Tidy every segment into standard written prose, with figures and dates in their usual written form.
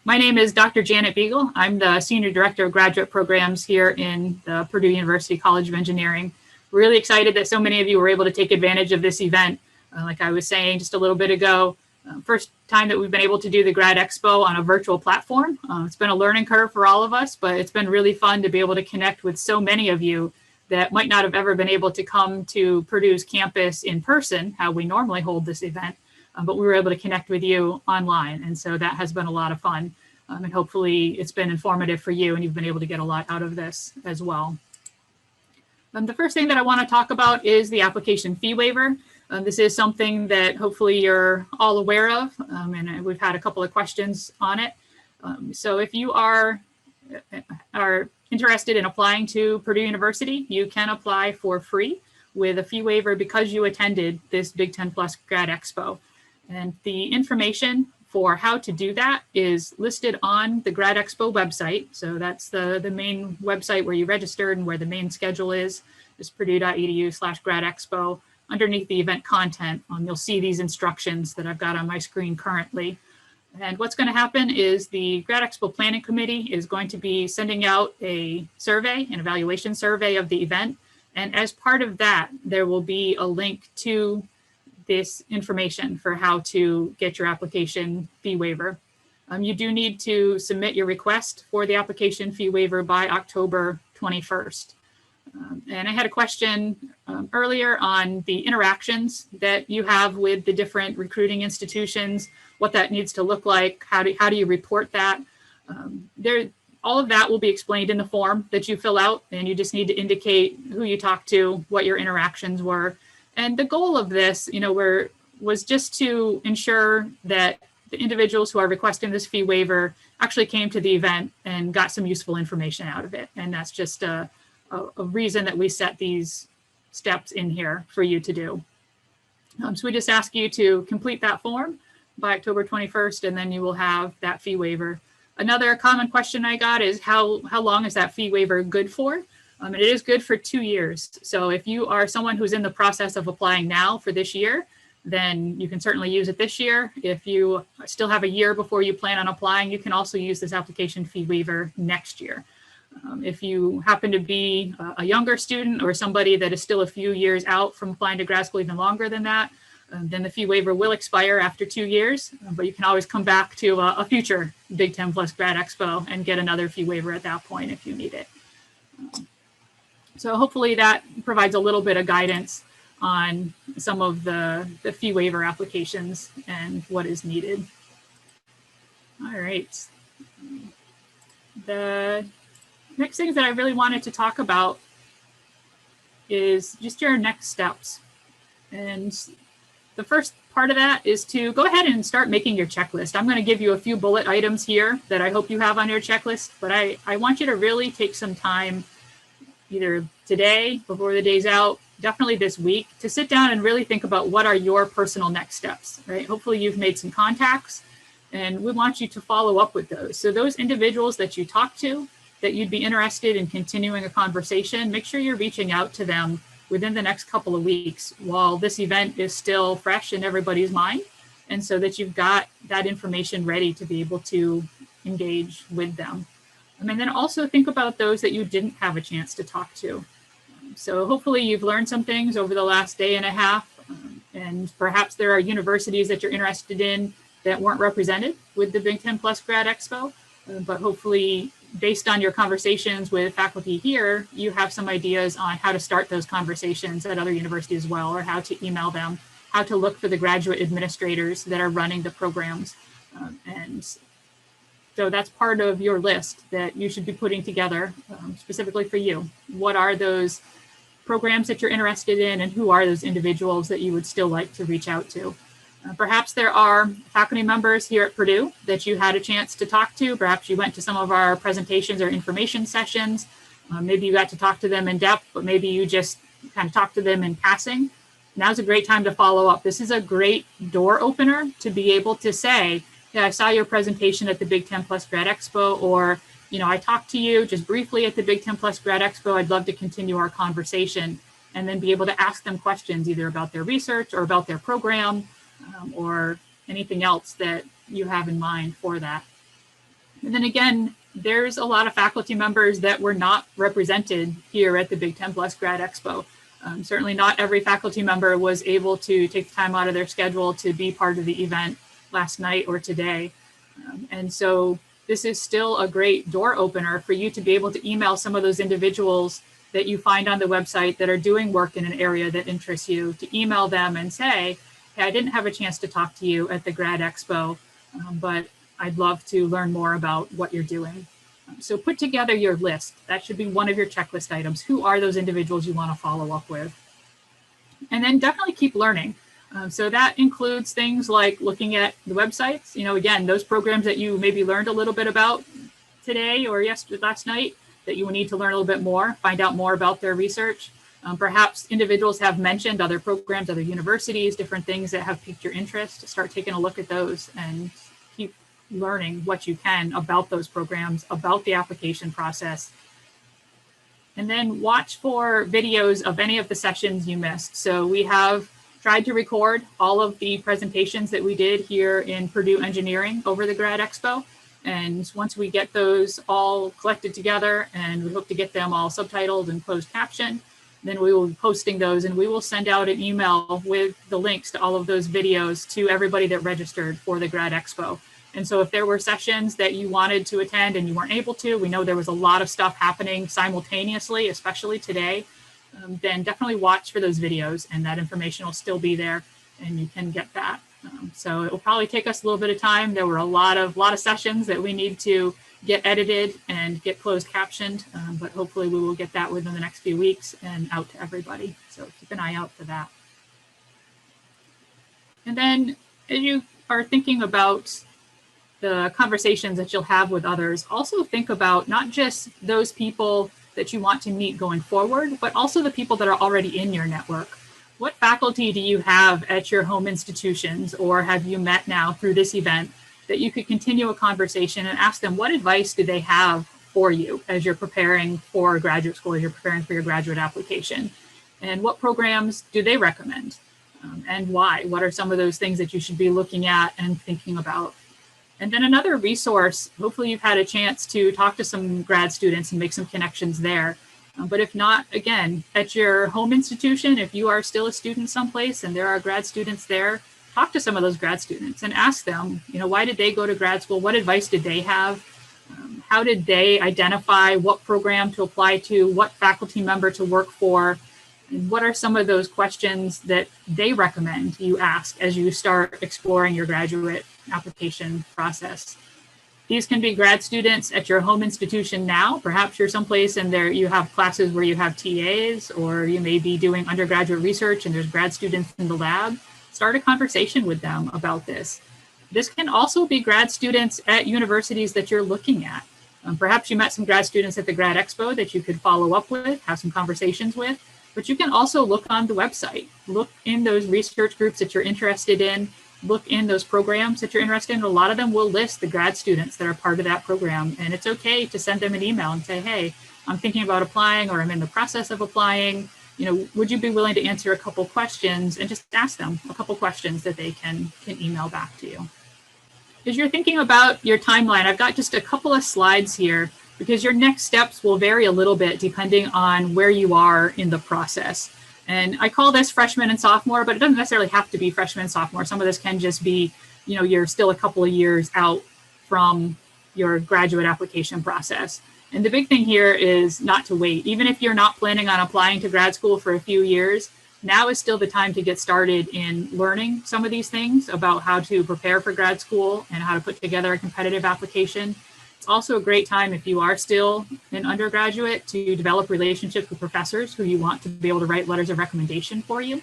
My name is Dr. Janet Beagle. I'm the Senior Director of Graduate Programs here in the Purdue University College of Engineering. Really excited that so many of you were able to take advantage of this event. Like I was saying just a little bit ago, first time that we've been able to do the Grad Expo on a virtual platform. It's been a learning curve for all of us, but it's been really fun to be able to connect with so many of you that might not have ever been able to come to Purdue's campus in person, how we normally hold this event. But we were able to connect with you online. And so that has been a lot of fun. And hopefully it's been informative for you and you've been able to get a lot out of this as well. The first thing that I want to talk about is the application fee waiver. This is something that hopefully you're all aware of, and we've had a couple of questions on it. So if you are interested in applying to Purdue University, you can apply for free with a fee waiver because you attended this Big 10 Plus Grad Expo. And the information for how to do that is listed on the Grad Expo website. So that's the main website where you registered and where the main schedule is purdue.edu/Grad Expo. Underneath the event content, you'll see these instructions that I've got on my screen currently. And what's going to happen is the Grad Expo Planning Committee is going to be sending out a survey, an evaluation survey of the event. And as part of that, there will be a link to this information for how to get your application fee waiver. You do need to submit your request for the application fee waiver by October 21st. And I had a question earlier on the interactions that you have with the different recruiting institutions, what that needs to look like, how do you report that? All of that will be explained in the form that you fill out, and you just need to indicate who you talked to, what your interactions were. And the goal of this, was just to ensure that the individuals who are requesting this fee waiver actually came to the event and got some useful information out of it. And that's just a reason that we set these steps in here for you to do. So we just ask you to complete that form by October 21st, and then you will have that fee waiver. Another common question I got is how long is that fee waiver good for? It is good for 2 years. So if you are someone who's in the process of applying now for this year, then you can certainly use it this year. If you still have a year before you plan on applying, you can also use this application fee waiver next year. If you happen to be a younger student or somebody that is still a few years out from applying to grad school, even longer than that, then the fee waiver will expire after 2 years, but you can always come back to a future Big 10 Plus Grad Expo and get another fee waiver at that point if you need it. So hopefully that provides a little bit of guidance on some of the fee waiver applications and what is needed. All right. The next things that I really wanted to talk about is just your next steps. And the first part of that is to go ahead and start making your checklist. I'm going to give you a few bullet items here that I hope you have on your checklist, but I want you to really take some time either today, before the day's out, definitely this week, to sit down and really think about what are your personal next steps, right? Hopefully you've made some contacts and we want you to follow up with those. So those individuals that you talk to, that you'd be interested in continuing a conversation, make sure you're reaching out to them within the next couple of weeks while this event is still fresh in everybody's mind. And so that you've got that information ready to be able to engage with them. And then also think about those that you didn't have a chance to talk to. So hopefully you've learned some things over the last day and a half, and perhaps there are universities that you're interested in that weren't represented with the Big 10 Plus Grad Expo, but hopefully based on your conversations with faculty here, you have some ideas on how to start those conversations at other universities as well, or how to email them, how to look for the graduate administrators that are running the programs. And so that's part of your list that you should be putting together specifically for you. What are those programs that you're interested in, and who are those individuals that you would still like to reach out to? Perhaps there are faculty members here at Purdue that you had a chance to talk to. Perhaps you went to some of our presentations or information sessions. Maybe you got to talk to them in depth, but maybe you just kind of talked to them in passing. Now's a great time to follow up. This is a great door opener to be able to say, yeah, I saw your presentation at the Big 10 Plus Grad Expo, or, I talked to you just briefly at the Big 10 Plus Grad Expo. I'd love to continue our conversation, and then be able to ask them questions either about their research or about their program or anything else that you have in mind for that. And then again, there's a lot of faculty members that were not represented here at the Big Ten Plus Grad Expo. Certainly not every faculty member was able to take time out of their schedule to be part of the event last night or today. And so this is still a great door opener for you to be able to email some of those individuals that you find on the website that are doing work in an area that interests you, to email them and say, hey, I didn't have a chance to talk to you at the Grad Expo, but I'd love to learn more about what you're doing. So put together your list. That should be one of your checklist items. Who are those individuals you want to follow up with? And then definitely keep learning. So that includes things like looking at the websites. Again, those programs that you maybe learned a little bit about today or last night that you will need to learn a little bit more, find out more about their research. Perhaps individuals have mentioned other programs, other universities, different things that have piqued your interest. Start taking a look at those and keep learning what you can about those programs, about the application process. And then watch for videos of any of the sessions you missed. So we have tried to record all of the presentations that we did here in Purdue Engineering over the Grad Expo. And once we get those all collected together, and we hope to get them all subtitled and closed captioned, then we will be posting those, and we will send out an email with the links to all of those videos to everybody that registered for the Grad Expo. And so if there were sessions that you wanted to attend and you weren't able to, we know there was a lot of stuff happening simultaneously, especially today, then definitely watch for those videos, and that information will still be there and you can get that. So it will probably take us a little bit of time. There were a lot of sessions that we need to get edited and get closed captioned, but hopefully we will get that within the next few weeks and out to everybody. So keep an eye out for that. And then as you are thinking about the conversations that you'll have with others, also think about not just those people that you want to meet going forward, but also the people that are already in your network. What faculty do you have at your home institutions, or have you met now through this event, that you could continue a conversation and ask them what advice do they have for you as you're preparing for graduate school, as you're preparing for your graduate application? And what programs do they recommend? And why? What are some of those things that you should be looking at and thinking about? And then another resource, hopefully you've had a chance to talk to some grad students and make some connections there. But if not, again, at your home institution, if you are still a student someplace and there are grad students there, talk to some of those grad students and ask them, why did they go to grad school? What advice did they have? How did they identify what program to apply to, what faculty member to work for? And what are some of those questions that they recommend you ask as you start exploring your graduate application process? These can be grad students at your home institution now. Perhaps you're someplace and there you have classes where you have TAs, or you may be doing undergraduate research and there's grad students in the lab. Start a conversation with them about this. This can also be grad students at universities that you're looking at. Perhaps you met some grad students at the Grad Expo that you could follow up with, have some conversations with, but you can also look on the website, look in those research groups that you're interested in, look in those programs that you're interested in. A lot of them will list the grad students that are part of that program. And it's okay to send them an email and say, hey, I'm thinking about applying, or I'm in the process of applying. Would you be willing to answer a couple questions, and just ask them a couple questions that they can email back to you. As you're thinking about your timeline, I've got just a couple of slides here because your next steps will vary a little bit depending on where you are in the process. And I call this freshman and sophomore, but it doesn't necessarily have to be freshman and sophomore. Some of this can just be, you're still a couple of years out from your graduate application process. And the big thing here is not to wait. Even if you're not planning on applying to grad school for a few years, now is still the time to get started in learning some of these things about how to prepare for grad school and how to put together a competitive application. It's also a great time, if you are still an undergraduate, to develop relationships with professors who you want to be able to write letters of recommendation for you,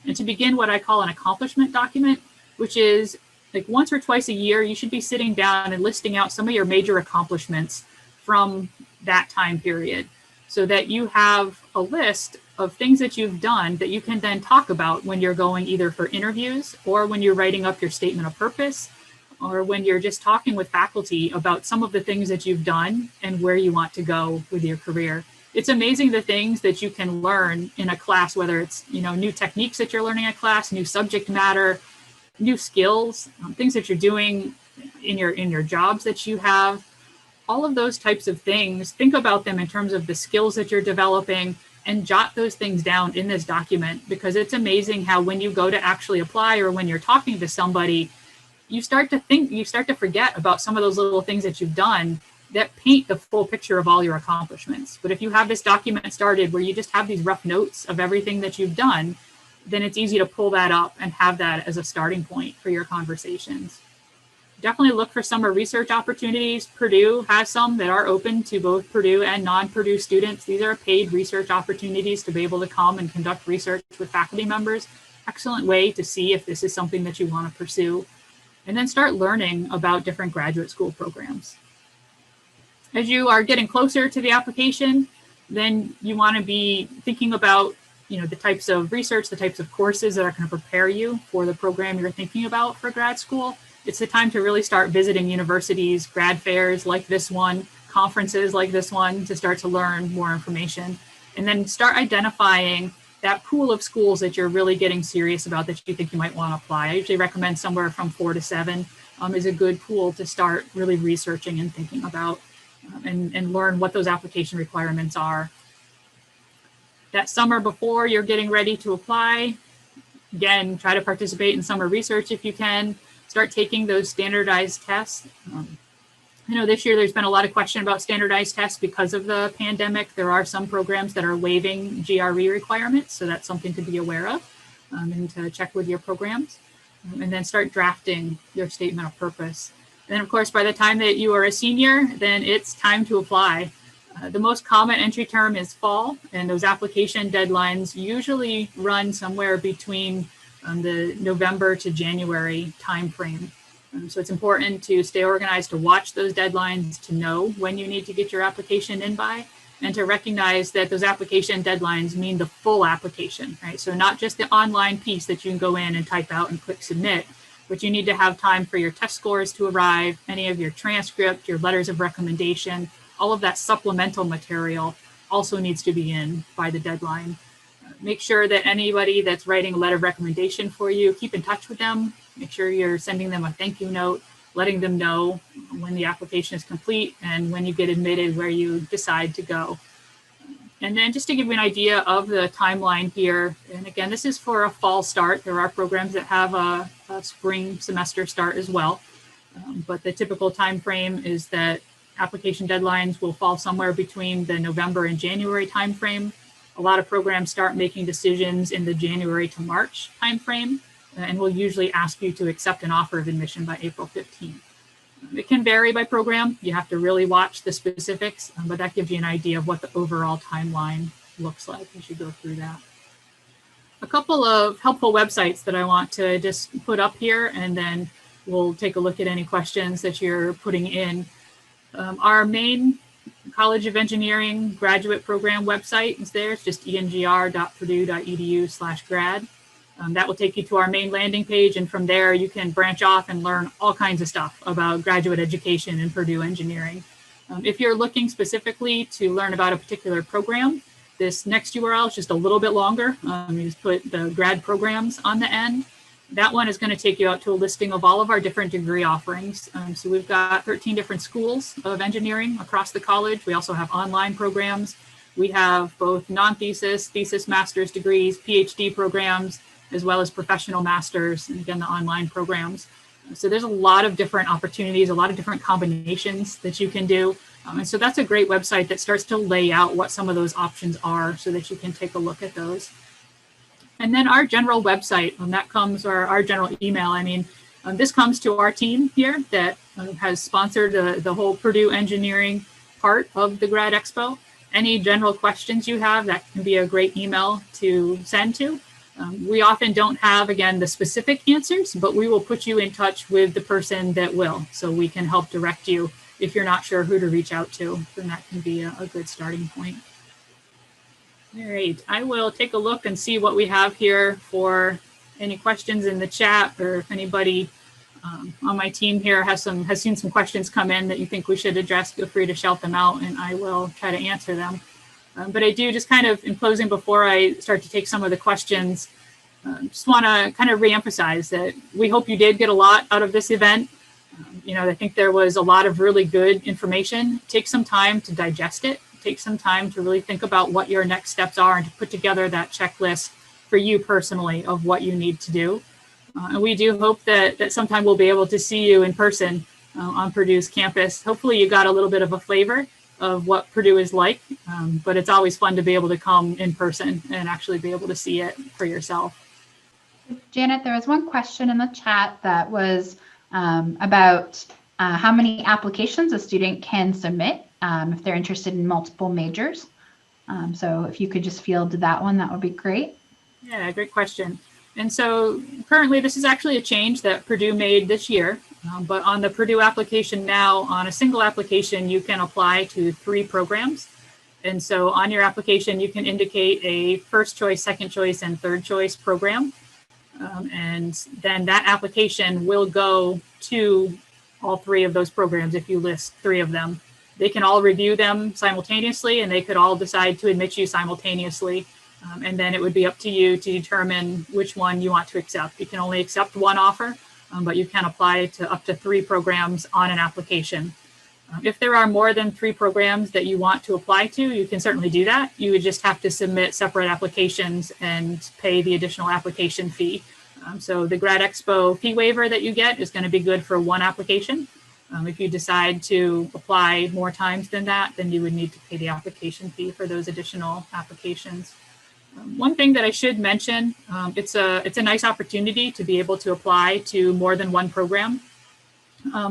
and to begin what I call an accomplishment document, which is like once or twice a year, you should be sitting down and listing out some of your major accomplishments from that time period, so that you have a list of things that you've done that you can then talk about when you're going either for interviews, or when you're writing up your statement of purpose, or when you're just talking with faculty about some of the things that you've done and where you want to go with your career. It's amazing the things that you can learn in a class, whether it's new techniques that you're learning in class, new subject matter, new skills, things that you're doing in your jobs that you have. all of those types of things, think about them in terms of the skills that you're developing and jot those things down in this document, because it's amazing how when you go to actually apply or when you're talking to somebody, you start to forget about some of those little things that you've done that paint the full picture of all your accomplishments. But if you have this document started where you just have these rough notes of everything that you've done, then it's easy to pull that up and have that as a starting point for your conversations. Definitely look for summer research opportunities. Purdue has some that are open to both Purdue and non-Purdue students. These are paid research opportunities to be able to come and conduct research with faculty members. Excellent way to see if this is something that you want to pursue. And then start learning about different graduate school programs. As you are getting closer to the application, then you want to be thinking about the types of research, the types of courses that are going to prepare you for the program you're thinking about for grad school. It's the time to really start visiting universities, grad fairs like this one, conferences like this one, to start to learn more information. And then start identifying that pool of schools that you're really getting serious about that you think you might want to apply. I usually recommend somewhere from 4 to 7 is a good pool to start really researching and thinking about and learn what those application requirements are. That summer before you're getting ready to apply, again, try to participate in summer research if you can. Start taking those standardized tests. I know this year there's been a lot of question about standardized tests because of the pandemic. There are some programs that are waiving GRE requirements, so that's something to be aware of and to check with your programs. And then start drafting your statement of purpose. And then, of course, by the time that you are a senior, then it's time to apply. The most common entry term is fall, and those application deadlines usually run somewhere between the November to January timeframe. So it's important to stay organized, to watch those deadlines, to know when you need to get your application in by, and to recognize that those application deadlines mean the full application, right? So not just the online piece that you can go in and type out and click submit, but you need to have time for your test scores to arrive, any of your transcript, your letters of recommendation, all of that supplemental material also needs to be in by the deadline. Make sure that anybody that's writing a letter of recommendation for you, keep in touch with them. Make sure you're sending them a thank you note, letting them know when the application is complete and when you get admitted, where you decide to go. And then just to give you an idea of the timeline here, and again, this is for a fall start. There are programs that have a spring semester start as well. But the typical time frame is that application deadlines will fall somewhere between the November and January timeframe. A lot of programs start making decisions in the January to March timeframe, and will usually ask you to accept an offer of admission by April 15th. It can vary by program. You have to really watch the specifics, but that gives you an idea of what the overall timeline looks like as you go through that. A couple of helpful websites that I want to just put up here, and then we'll take a look at any questions that you're putting in. Our main College of Engineering graduate program website is there. It's just engr.purdue.edu/grad. That will take you to our main landing page, and from there you can branch off and learn all kinds of stuff about graduate education in Purdue Engineering. If you're looking specifically to learn about a particular program, this next URL is just a little bit longer. You just put the grad programs on the end. That one is going to take you out to a listing of all of our different degree offerings. So we've got 13 different schools of engineering across the college. We also have online programs. We have both non-thesis, thesis master's degrees, PhD programs, as well as professional masters, and again, the online programs. So there's a lot of different opportunities, a lot of different combinations that you can do. And so that's a great website that starts to lay out what some of those options are so that you can take a look at those. And then our general website, that comes, or our general email, this comes to our team here that has sponsored the whole Purdue Engineering part of the Grad Expo. Any general questions you have, that can be a great email to send to. We often don't have, again, the specific answers, but we will put you in touch with the person that will, so we can help direct you if you're not sure who to reach out to. Then that can be a good starting point. All right, I will take a look and see what we have here for any questions in the chat, or if anybody on my team here has seen some questions come in that you think we should address, feel free to shout them out and I will try to answer them. But I do, just kind of in closing, before I start to take some of the questions, just want to kind of reemphasize that we hope you did get a lot out of this event. I think there was a lot of really good information. Take some time to digest it. Take some time to really think about what your next steps are and to put together that checklist for you personally of what you need to do. And we do hope that sometime we'll be able to see you in person on Purdue's campus. Hopefully you got a little bit of a flavor of what Purdue is like, but it's always fun to be able to come in person and actually be able to see it for yourself. Janet, there was one question in the chat that was about how many applications a student can submit if they're interested in multiple majors. So if you could just field that one, that would be great. Yeah, great question. And so currently this is actually a change that Purdue made this year, but on the Purdue application now, on a single application, you can apply to 3 programs. And so on your application, you can indicate a first choice, second choice, and third choice program. And then that application will go to all 3 of those programs if you list 3 of them. They can all review them simultaneously, and they could all decide to admit you simultaneously. And then it would be up to you to determine which one you want to accept. You can only accept one offer, but you can apply to up to 3 programs on an application. If there are more than 3 programs that you want to apply to, you can certainly do that. You would just have to submit separate applications and pay the additional application fee. So the Grad Expo fee waiver that you get is going to be good for 1 application. If you decide to apply more times than that, then you would need to pay the application fee for those additional applications. One thing that I should mention, it's a nice opportunity to be able to apply to more than 1 program,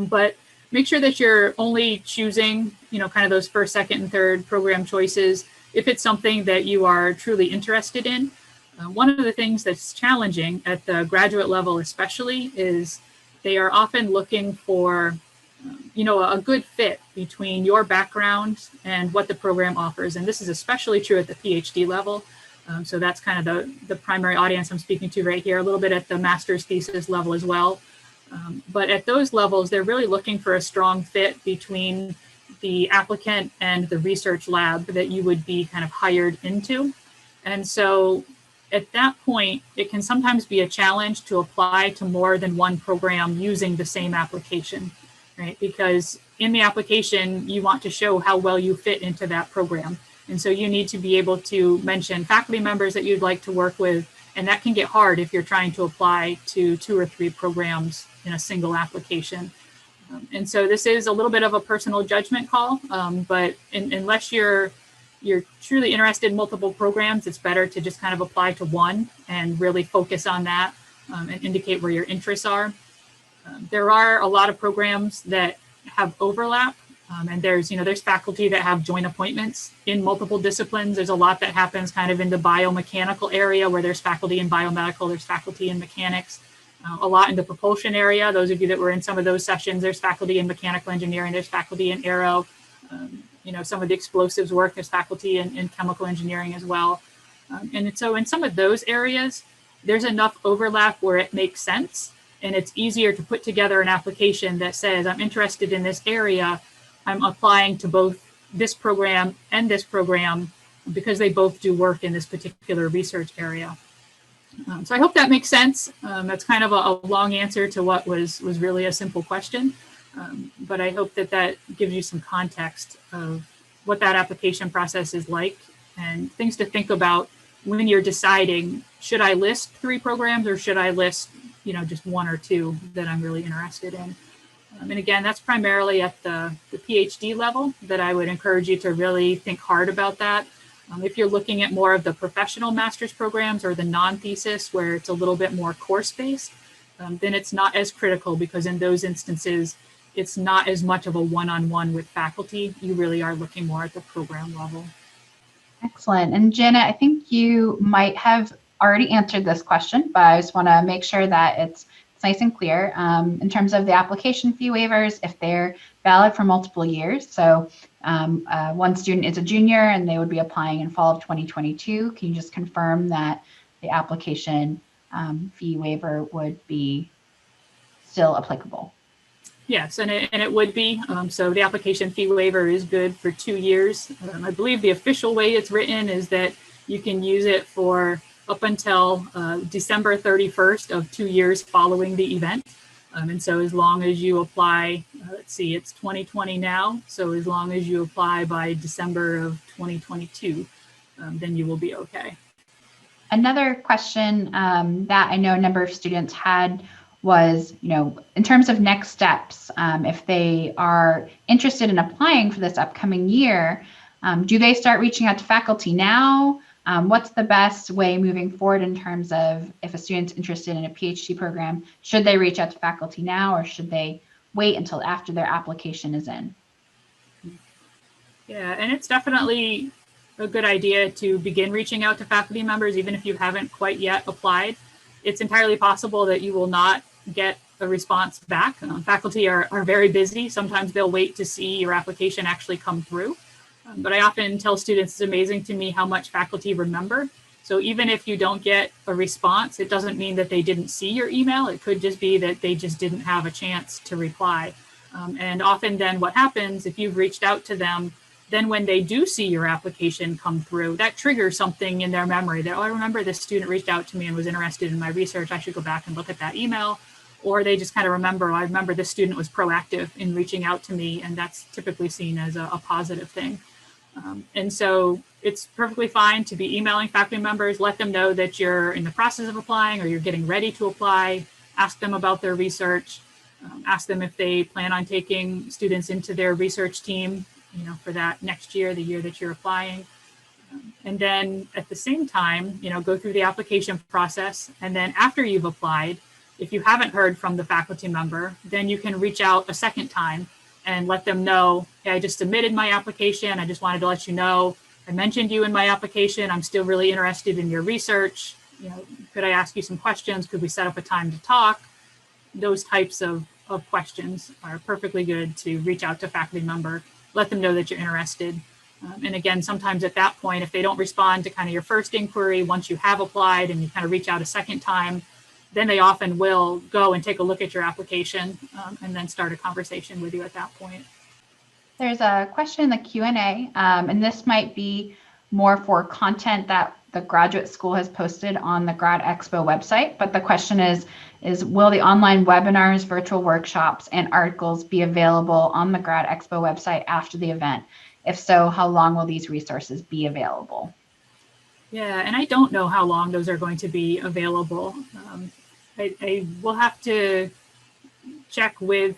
but make sure that you're only choosing, kind of those first, second, and third program choices if it's something that you are truly interested in. One of the things that's challenging at the graduate level especially is they are often looking for a good fit between your background and what the program offers. And this is especially true at the PhD level. So that's kind of the primary audience I'm speaking to right here, a little bit at the master's thesis level as well. But at those levels, they're really looking for a strong fit between the applicant and the research lab that you would be kind of hired into. And so at that point, it can sometimes be a challenge to apply to more than 1 program using the same application, right? Because in the application, you want to show how well you fit into that program. And so you need to be able to mention faculty members that you'd like to work with. And that can get hard if you're trying to apply to 2 or 3 programs in a single application. And so this is a little bit of a personal judgment call, but unless you're truly interested in multiple programs, it's better to just kind of apply to 1 and really focus on that and indicate where your interests are. There are a lot of programs that have overlap. And there's faculty that have joint appointments in multiple disciplines. There's a lot that happens kind of in the biomechanical area where there's faculty in biomedical, there's faculty in mechanics, a lot in the propulsion area. Those of you that were in some of those sessions, there's faculty in mechanical engineering, there's faculty in aero, some of the explosives work, there's faculty in chemical engineering as well. And so in some of those areas, there's enough overlap where it makes sense. And it's easier to put together an application that says, I'm interested in this area. I'm applying to both this program and this program because they both do work in this particular research area. So I hope that makes sense. That's kind of a long answer to what was really a simple question. But I hope that gives you some context of what that application process is like and things to think about when you're deciding, should I list 3 programs or should I list, just 1 or 2 that I'm really interested in? And again, that's primarily at the PhD level that I would encourage you to really think hard about that. If you're looking at more of the professional master's programs or the non-thesis where it's a little bit more course-based, then it's not as critical because in those instances, it's not as much of a one-on-one with faculty. You really are looking more at the program level. Excellent. And Janet, I think you might have already answered this question, but I just want to make sure that it's nice and clear in terms of the application fee waivers, if they're valid for multiple years. So one student is a junior and they would be applying in fall of 2022. Can you just confirm that the application fee waiver would be still applicable? Yes, and it would be. So the application fee waiver is good for 2 years. I believe the official way it's written is that you can use it for up until December 31st of 2 years following the event. And so as long as you apply, let's see, it's 2020 now. So as long as you apply by December of 2022, then you will be okay. Another question that I know a number of students had was, in terms of next steps, if they are interested in applying for this upcoming year, do they start reaching out to faculty now? What's the best way moving forward in terms of if a student's interested in a PhD program, should they reach out to faculty now or should they wait until after their application is in? Yeah, and it's definitely a good idea to begin reaching out to faculty members, even if you haven't quite yet applied. It's entirely possible that you will not get a response back. Faculty are very busy. Sometimes they'll wait to see your application actually come through. But I often tell students it's amazing to me how much faculty remember. So even if you don't get a response, it doesn't mean that they didn't see your email. It could just be that they just didn't have a chance to reply. And often then what happens if you've reached out to them, then when they do see your application come through, that triggers something in their memory that, oh, I remember this student reached out to me and was interested in my research. I should go back and look at that email. Or they just kind of remember, I remember this student was proactive in reaching out to me, and that's typically seen as a positive thing. And so it's perfectly fine to be emailing faculty members, let them know that you're in the process of applying or you're getting ready to apply, ask them about their research, ask them if they plan on taking students into their research team, for that next year, the year that you're applying. And then at the same time, go through the application process. And then after you've applied, if you haven't heard from the faculty member, then you can reach out a second time and let them know, hey, I just submitted my application. I just wanted to let you know, I mentioned you in my application. I'm still really interested in your research. Could I ask you some questions? Could we set up a time to talk? Those types of questions are perfectly good to reach out to a faculty member, let them know that you're interested. And again, sometimes at that point, if they don't respond to kind of your first inquiry, once you have applied and you kind of reach out a second time, then they often will go and take a look at your application and then start a conversation with you at that point. There's a question in the Q&A, and this might be more for content that the graduate school has posted on the Grad Expo website. But the question is will the online webinars, virtual workshops, and articles be available on the Grad Expo website after the event? If so, how long will these resources be available? Yeah, and I don't know how long those are going to be available. I will have to check with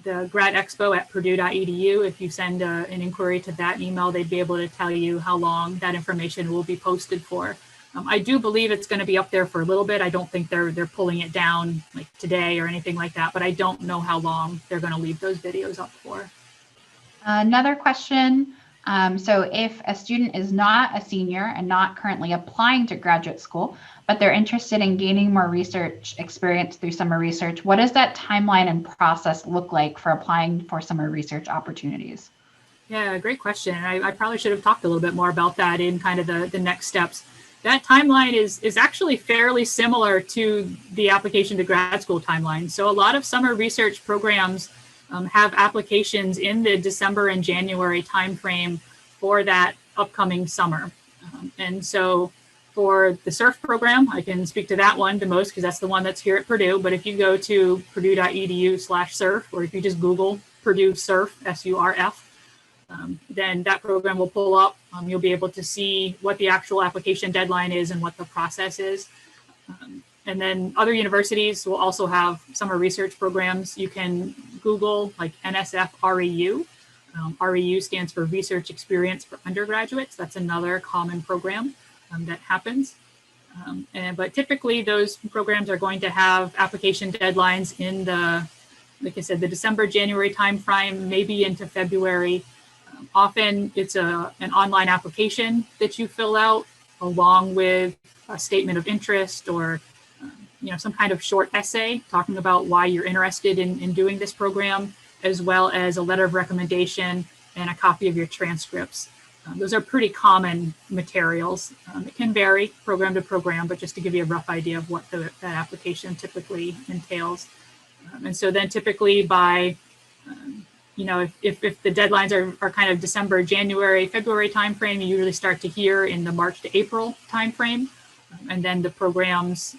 the Grad Expo at purdue.edu. If you send an inquiry to that email, they'd be able to tell you how long that information will be posted for. I do believe it's going to be up there for a little bit. I don't think they're pulling it down like today or anything like that, but I don't know how long they're going to leave those videos up for. Another question. So if a student is not a senior and not currently applying to graduate school, but they're interested in gaining more research experience through summer research, what does that timeline and process look like for applying for summer research opportunities? Yeah, great question. I probably should have talked a little bit more about that in kind of the next steps. That timeline is actually fairly similar to the application to grad school timeline. So a lot of summer research programs have applications in the December and January timeframe for that upcoming summer. And so for the SURF program, I can speak to that one the most because that's the one that's here at Purdue. But if you go to purdue.edu/SURF, or if you just Google Purdue SURF, SURF, then that program will pull up. You'll be able to see what the actual application deadline is and what the process is. And then other universities will also have summer research programs. You can Google like NSF REU. REU stands for Research Experience for Undergraduates. That's another common program that happens. But typically those programs are going to have application deadlines in the, like I said, the December, January timeframe, maybe into February. Often it's an online application that you fill out along with a statement of interest or some kind of short essay talking about why you're interested in doing this program, as well as a letter of recommendation and a copy of your transcripts. Those are pretty common materials. It can vary program to program, but just to give you a rough idea of what that application typically entails. And so then typically by, if the deadlines are kind of December, January, February timeframe, you usually start to hear in the March to April timeframe. And then the programs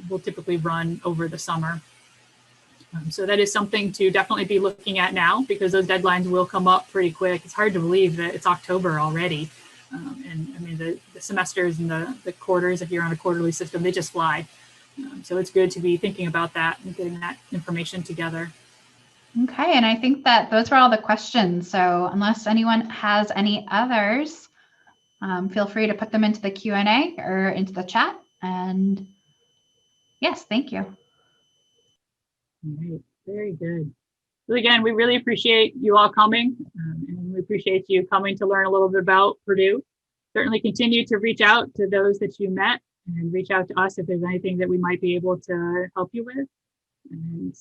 will typically run over the summer. So that is something to definitely be looking at now, because those deadlines will come up pretty quick. It's hard to believe that it's October already. And I mean, the semesters and the quarters, if you're on a quarterly system, they just fly. So it's good to be thinking about that and getting that information together. Okay, and I think that those were all the questions. So unless anyone has any others, feel free to put them into the Q&A or into the chat. And yes, thank you. All right, very good. So again, we really appreciate you all coming, and we appreciate you coming to learn a little bit about Purdue. Certainly continue to reach out to those that you met, and reach out to us if there's anything that we might be able to help you with. And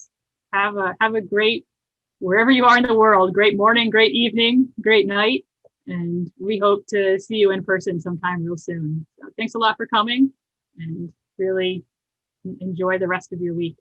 have a great, wherever you are in the world, great morning, great evening, great night. And we hope to see you in person sometime real soon. So thanks a lot for coming, and really enjoy the rest of your week.